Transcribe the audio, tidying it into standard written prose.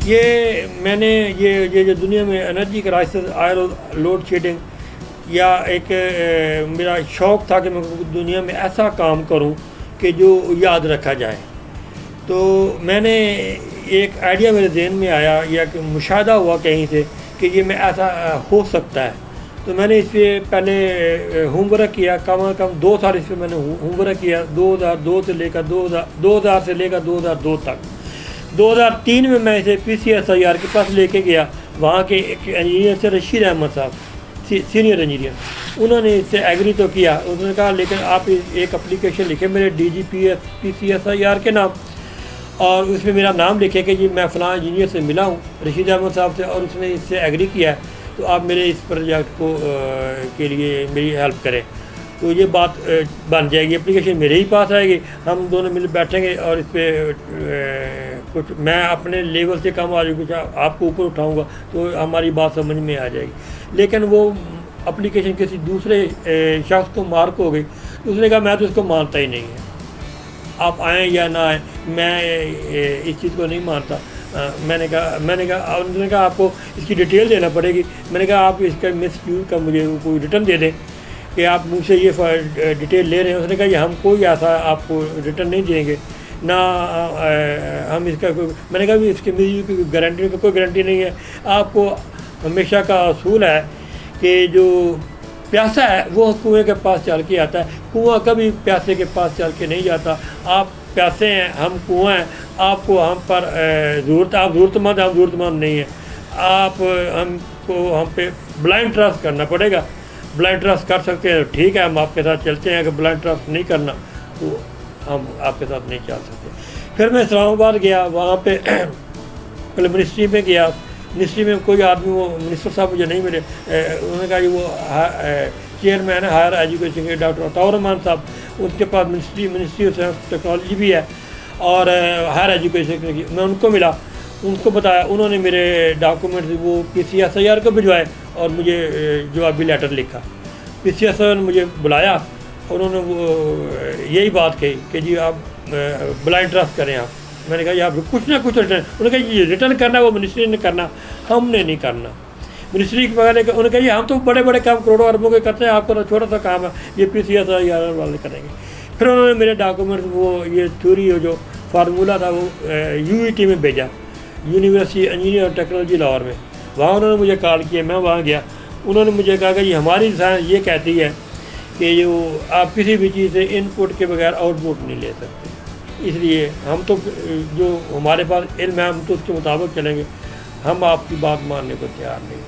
یہ میں نے یہ جو دنیا میں انرجی کرائسس آئر لوڈ شیڈنگ یا ایک میرا شوق تھا کہ میں دنیا میں ایسا کام کروں کہ جو یاد رکھا جائے، تو میں نے ایک آئیڈیا میرے ذہن میں آیا یا کہ مشاہدہ ہوا کہیں سے کہ یہ میں ایسا ہو سکتا ہے، تو میں نے اس پہ پہلے ہوم ورک کیا، کم از کم 2 سال اس پہ میں نے ہوم ورک کیا، 2002 سے لے کر 2002 تک۔ 2003 میں میں اسے PCSIR کے پاس لے کے گیا، وہاں کے ایک انجینئر سے رشید احمد صاحب سینئر انجینئر، انہوں نے اس سے ایگری تو کیا، انہوں نے کہا لیکن آپ ایک اپلیکیشن لکھیں میرے DGPCSIR کے نام، اور اس میں میرا نام لکھے کہ جی میں فلاں انجینئر سے ملا ہوں رشید احمد صاحب سے، اور اس نے اس سے ایگری کیا ہے، تو آپ میرے اس پروجیکٹ کو کے لیے میری ہیلپ کریں، تو یہ بات بن جائے گی، اپلیکیشن میرے ہی پاس آئے گی، ہم دونوں مل بیٹھیں گے اور اس پہ کچھ میں اپنے لیول سے کم آ جائے کچھ آپ کو اوپر اٹھاؤں گا، تو ہماری بات سمجھ میں آ جائے گی۔ لیکن وہ اپلیکیشن کسی دوسرے شخص کو مارک ہو گئی، تو اس نے کہا میں تو اس کو مانتا ہی نہیں ہے، آپ آئیں یا نہ آئیں میں اس چیز کو نہیں مانتا۔ میں نے کہا آپ کو اس کی ڈیٹیل دینا پڑے گی، میں نے کہا آپ اس کا مس یوز کا مجھے کوئی ریٹرن دے دیں کہ آپ مجھ سے یہ ڈیٹیل لے رہے ہیں۔ اس نے کہا یہ ہم کوئی ایسا آپ کو ریٹرن نہیں دیں گے، نہ ہم اس کا میں نے کہا بھی اس کے مس کی گارنٹی کا کوئی گارنٹی نہیں ہے، آپ کو ہمیشہ کا اصول ہے کہ جو پیاسا ہے وہ کنویں کے پاس چل کے آتا ہے، کنواں کبھی پیاسے کے پاس چل کے نہیں جاتا۔ آپ پیاسے ہیں، ہم کنواں ہیں، آپ کو ہم پر آپ ضرورت مند ہم ضرورت مند نہیں ہیں، آپ ہم پہ بلائنڈ ٹرسٹ کرنا پڑے گا۔ بلائنڈ ٹرسٹ کر سکتے ہیں ٹھیک ہے، ہم آپ کے ساتھ چلتے ہیں، اگر بلائنڈ ٹرسٹ نہیں کرنا تو ہم آپ کے ساتھ نہیں چل سکتے۔ پھر میں اسلام آباد گیا، وہاں پہ پہلے منسٹری میں گیا، منسٹری میں کوئی آدمی وہ منسٹر صاحب مجھے نہیں ملے، انہوں نے کہا جی وہ چیئرمین ہے ہائر ایجوکیشن کے ڈاکٹر عطاء الرحمان صاحب، ان کے پاس منسٹری آف ٹیکنالوجی بھی ہے اور ہائر ایجوکیشن کی، میں ان کو ملا، ان کو بتایا، انہوں نے میرے ڈاکومنٹس وہ PCSIR کو بھجوائے اور مجھے جوابی لیٹر لکھا۔ PCSIR نے مجھے بلایا، انہوں نے وہ یہی بات کہی کہ جی آپ بلائنڈ ٹرسٹ کریں آپ۔ میں نے کہا جی آپ کچھ نہ کچھ ریٹرن، انہوں نے کہا جی ریٹرن کرنا وہ منسٹری نے کرنا، ہم نے نہیں کرنا۔ منسٹری کے بغیر انہوں نے کہا جی ہم تو بڑے بڑے کام کروڑوں اربوں کے کرتے ہیں، آپ کو چھوٹا سا کام ہے، یہ PCSIR والے کریں گے۔ پھر انہوں نے میرے ڈاکومنٹ وہ یہ تھیوری جو فارمولہ تھا وہ UET میں بھیجا، یونیورسٹی انجینئر ٹیکنالوجی لاہور میں، وہاں انہوں نے مجھے کال کیا، میں وہاں گیا، انہوں نے مجھے کہا کہ جی ہماری سائنس یہ کہتی ہے کہ جو آپ کسی بھی چیز سے ان پٹ کے بغیر آؤٹ پٹ نہیں لے سکتے، اس لیے ہم تو جو ہمارے پاس علم ہے ہم تو اس کے مطابق چلیں گے، ہم آپ کی بات ماننے کو تیار نہیں۔